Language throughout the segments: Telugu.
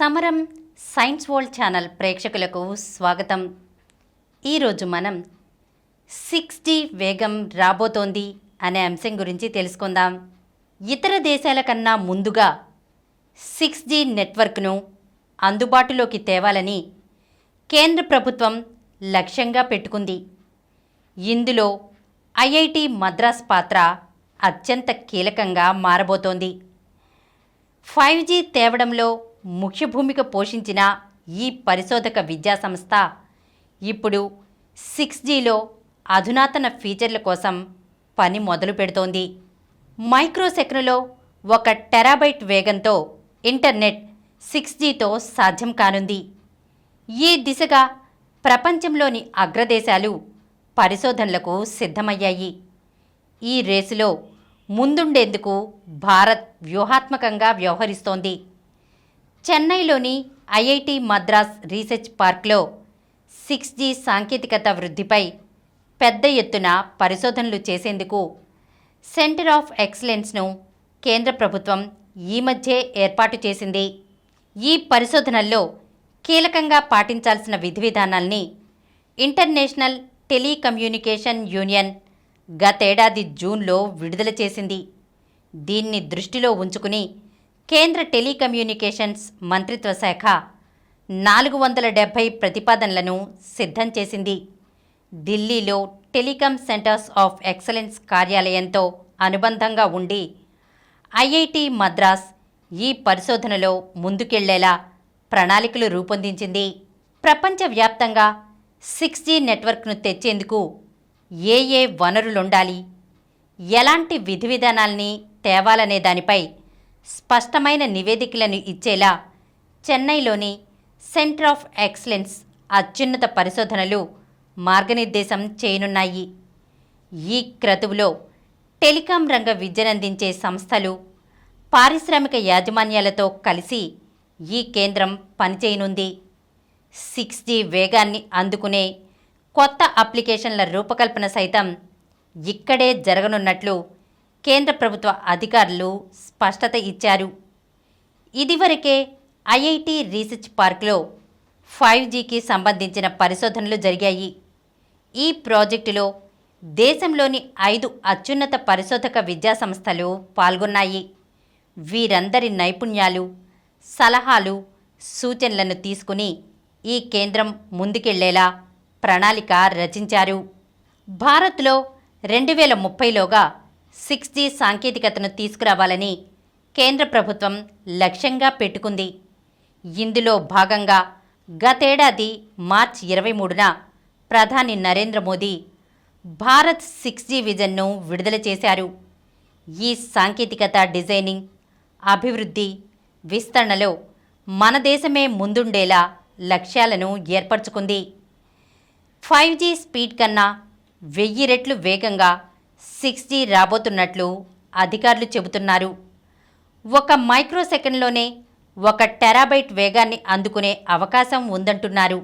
సమరం సైన్స్ వరల్డ్ ఛానల్ ప్రేక్షకులకు స్వాగతం. ఈరోజు మనం 6G వేగం రాబోతోంది అనే అంశం గురించి తెలుసుకుందాం. ఇతర దేశాల కన్నా ముందుగా 6G నెట్వర్క్ను అందుబాటులోకి తేవాలని కేంద్ర ప్రభుత్వం లక్ష్యంగా పెట్టుకుంది. ఇందులో ఐఐటి మద్రాస్ పాత్ర అత్యంత కీలకంగా మారబోతోంది. 5G తేవడంలో ముఖ్య భూమిక పోషించిన ఈ పరిశోధక విద్యాసంస్థ ఇప్పుడు 6Gలో అధునాతన ఫీచర్ల కోసం పని మొదలు పెడుతోంది. మైక్రోసెకనులో 1 టెరాబైట్ వేగంతో ఇంటర్నెట్ 6Gతో సాధ్యం కానుంది. ఈ దిశగా ప్రపంచంలోని అగ్రదేశాలు పరిశోధనలకు సిద్ధమయ్యాయి. ఈ రేసులో ముందుండేందుకు భారత్ వ్యూహాత్మకంగా వ్యవహరిస్తోంది. చెన్నైలోని ఐఐటి మద్రాస్ రీసెర్చ్ పార్క్లో 6G సాంకేతికత వృద్ధిపై పెద్ద ఎత్తున పరిశోధనలు చేసేందుకు సెంటర్ ఆఫ్ ఎక్సలెన్స్ను కేంద్ర ప్రభుత్వం ఈ మధ్యే ఏర్పాటు చేసింది. ఈ పరిశోధనల్లో కీలకంగా పాటించాల్సిన విధి విధానాల్ని ఇంటర్నేషనల్ టెలికమ్యూనికేషన్ యూనియన్ గతేడాది జూన్లో విడుదల చేసింది. దీన్ని దృష్టిలో ఉంచుకుని కేంద్ర టెలికమ్యూనికేషన్స్ మంత్రిత్వ శాఖ 470 ప్రతిపాదనలను సిద్ధం చేసింది. ఢిల్లీలో టెలికాం సెంటర్స్ ఆఫ్ ఎక్సలెన్స్ కార్యాలయంతో అనుబంధంగా ఉండి ఐఐటి మద్రాస్ ఈ పరిశోధనలో ముందుకెళ్లేలా ప్రణాళికలు రూపొందించింది. ప్రపంచవ్యాప్తంగా 6G నెట్వర్క్ను తెచ్చేందుకు ఏ వనరులుండాలి, ఎలాంటి విధి విధానాల్ని తేవాలనే దానిపై స్పష్టమైన నివేదికలను ఇచ్చేలా చెన్నైలోని సెంటర్ ఆఫ్ ఎక్సలెన్స్ అత్యున్నత పరిశోధనలు మార్గనిర్దేశం చేయనున్నాయి. ఈ క్రతువులో టెలికాం రంగ విద్యనందించే సంస్థలు, పారిశ్రామిక యాజమాన్యాలతో కలిసి ఈ కేంద్రం పనిచేయనుంది. 6G వేగాన్ని అందుకునే కొత్త అప్లికేషన్ల రూపకల్పన సైతం ఇక్కడే జరగనున్నట్లు కేంద్ర ప్రభుత్వ అధికారులు స్పష్టత ఇచ్చారు. ఇదివరకే ఐఐటి రీసెర్చ్ పార్క్లో 5Gకి సంబంధించిన పరిశోధనలు జరిగాయి. ఈ ప్రాజెక్టులో దేశంలోని 5 అత్యున్నత పరిశోధక విద్యాసంస్థలు పాల్గొన్నాయి. వీరందరి నైపుణ్యాలు, సలహాలు, సూచనలను తీసుకుని ఈ కేంద్రం ముందుకెళ్లేలా ప్రణాళిక రచించారు. భారత్లో 2030లోగా 6G సాంకేతికతను తీసుకురావాలని కేంద్ర ప్రభుత్వం లక్ష్యంగా పెట్టుకుంది. ఇందులో భాగంగా గతేడాది మార్చి 23న ప్రధాని నరేంద్ర మోదీ భారత్ 6G విజన్ను విడుదల చేశారు. ఈ సాంకేతికత డిజైనింగ్, అభివృద్ధి, విస్తరణలో మన దేశమే ముందుండేలా లక్ష్యాలను ఏర్పరచుకుంది. 5G స్పీడ్ కన్నా 1000 రెట్లు వేగంగా 6G రాబోతున్నట్లు అధికారులు చెబుతున్నారు. 1 మైక్రోసెకండ్లోనే 1 టెరాబైట్ వేగాన్ని అందుకునే అవకాశం ఉందంటున్నారు.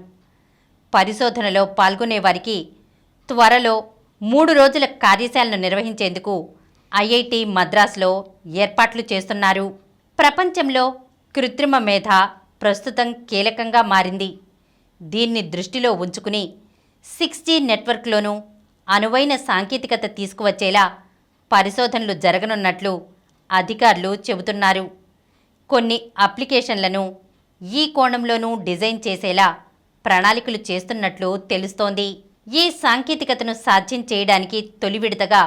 పరిశోధనలో పాల్గొనే వారికి త్వరలో 3 రోజుల కార్యశాలను నిర్వహించేందుకు ఐఐటి మద్రాస్లో ఏర్పాట్లు చేస్తున్నారు. ప్రపంచంలో కృత్రిమ మేధ ప్రస్తుతం కీలకంగా మారింది. దీన్ని దృష్టిలో ఉంచుకుని 6G నెట్వర్క్లోనూ అనువైన సాంకేతికత తీసుకువచ్చేలా పరిశోధనలు జరగనున్నట్లు అధికారులు చెబుతున్నారు. కొన్ని అప్లికేషన్లను ఈ కోణంలోనూ డిజైన్ చేసేలా ప్రణాళికలు చేస్తున్నట్లు తెలుస్తోంది. ఈ సాంకేతికతను సాధ్యం చేయడానికి తొలి విడతగా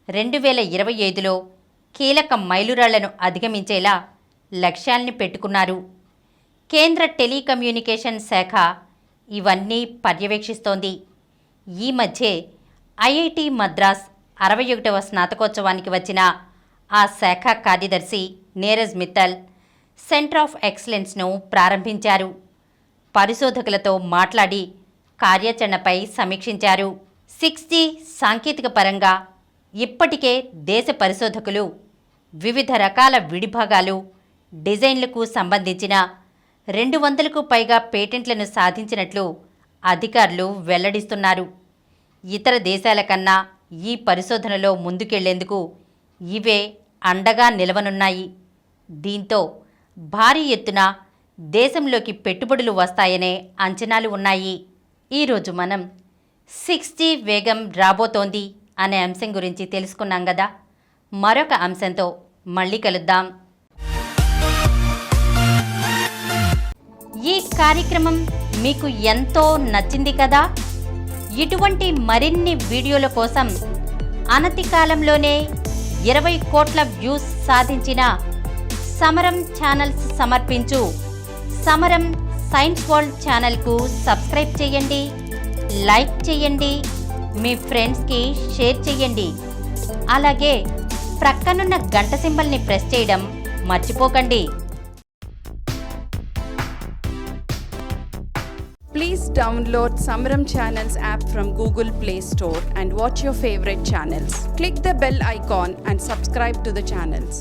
2025లో కీలక మైలురాళ్లను అధిగమించేలా లక్ష్యాల్ని పెట్టుకున్నారు. కేంద్ర టెలికమ్యూనికేషన్ శాఖ ఇవన్నీ పర్యవేక్షిస్తోంది. ఈ మధ్యే ఐఐటి మద్రాస్ 61వ స్నాతకోత్సవానికి వచ్చిన ఆ శాఖ కార్యదర్శి నీరజ్ మిత్తల్ సెంటర్ ఆఫ్ ఎక్సలెన్స్ను ప్రారంభించారు. పరిశోధకులతో మాట్లాడి కార్యాచరణపై సమీక్షించారు. 6G సాంకేతిక పరంగా ఇప్పటికే దేశ పరిశోధకులు వివిధ రకాల విడిభాగాలు, డిజైన్లకు సంబంధించిన 200కు పైగా పేటెంట్లను సాధించినట్లు అధికారులు వెల్లడిస్తున్నారు. ఇతర దేశాల కన్నా ఈ పరిశోధనలో ముందుకెళ్లేందుకు ఇవే అండగా నిలవనున్నాయి. దీంతో భారీ ఎత్తున దేశంలోకి పెట్టుబడులు వస్తాయనే అంచనాలు ఉన్నాయి. ఈరోజు మనం 6G వేగం రాబోతోంది అనే అంశం గురించి తెలుసుకున్నాం కదా. మరొక అంశంతో మళ్ళీ కలుద్దాం. ఈ కార్యక్రమం మీకు ఎంతో నచ్చింది కదా. ఇటువంటి మరిన్ని వీడియోల కోసం అనతి కాలంలోనే 20 కోట్ల వ్యూస్ సాధించిన సమరం ఛానల్స్ సమర్పించు సమరం సైన్స్ వరల్డ్ ఛానల్కు సబ్స్క్రైబ్ చేయండి, లైక్ చేయండి, మీ ఫ్రెండ్స్కి షేర్ చేయండి. అలాగే ప్రక్కనున్న గంట సింబల్ని ప్రెస్ చేయడం మర్చిపోకండి. Please download Samaram Channels app from Google Play Store and watch your favorite channels. Click the bell icon and subscribe to the channels.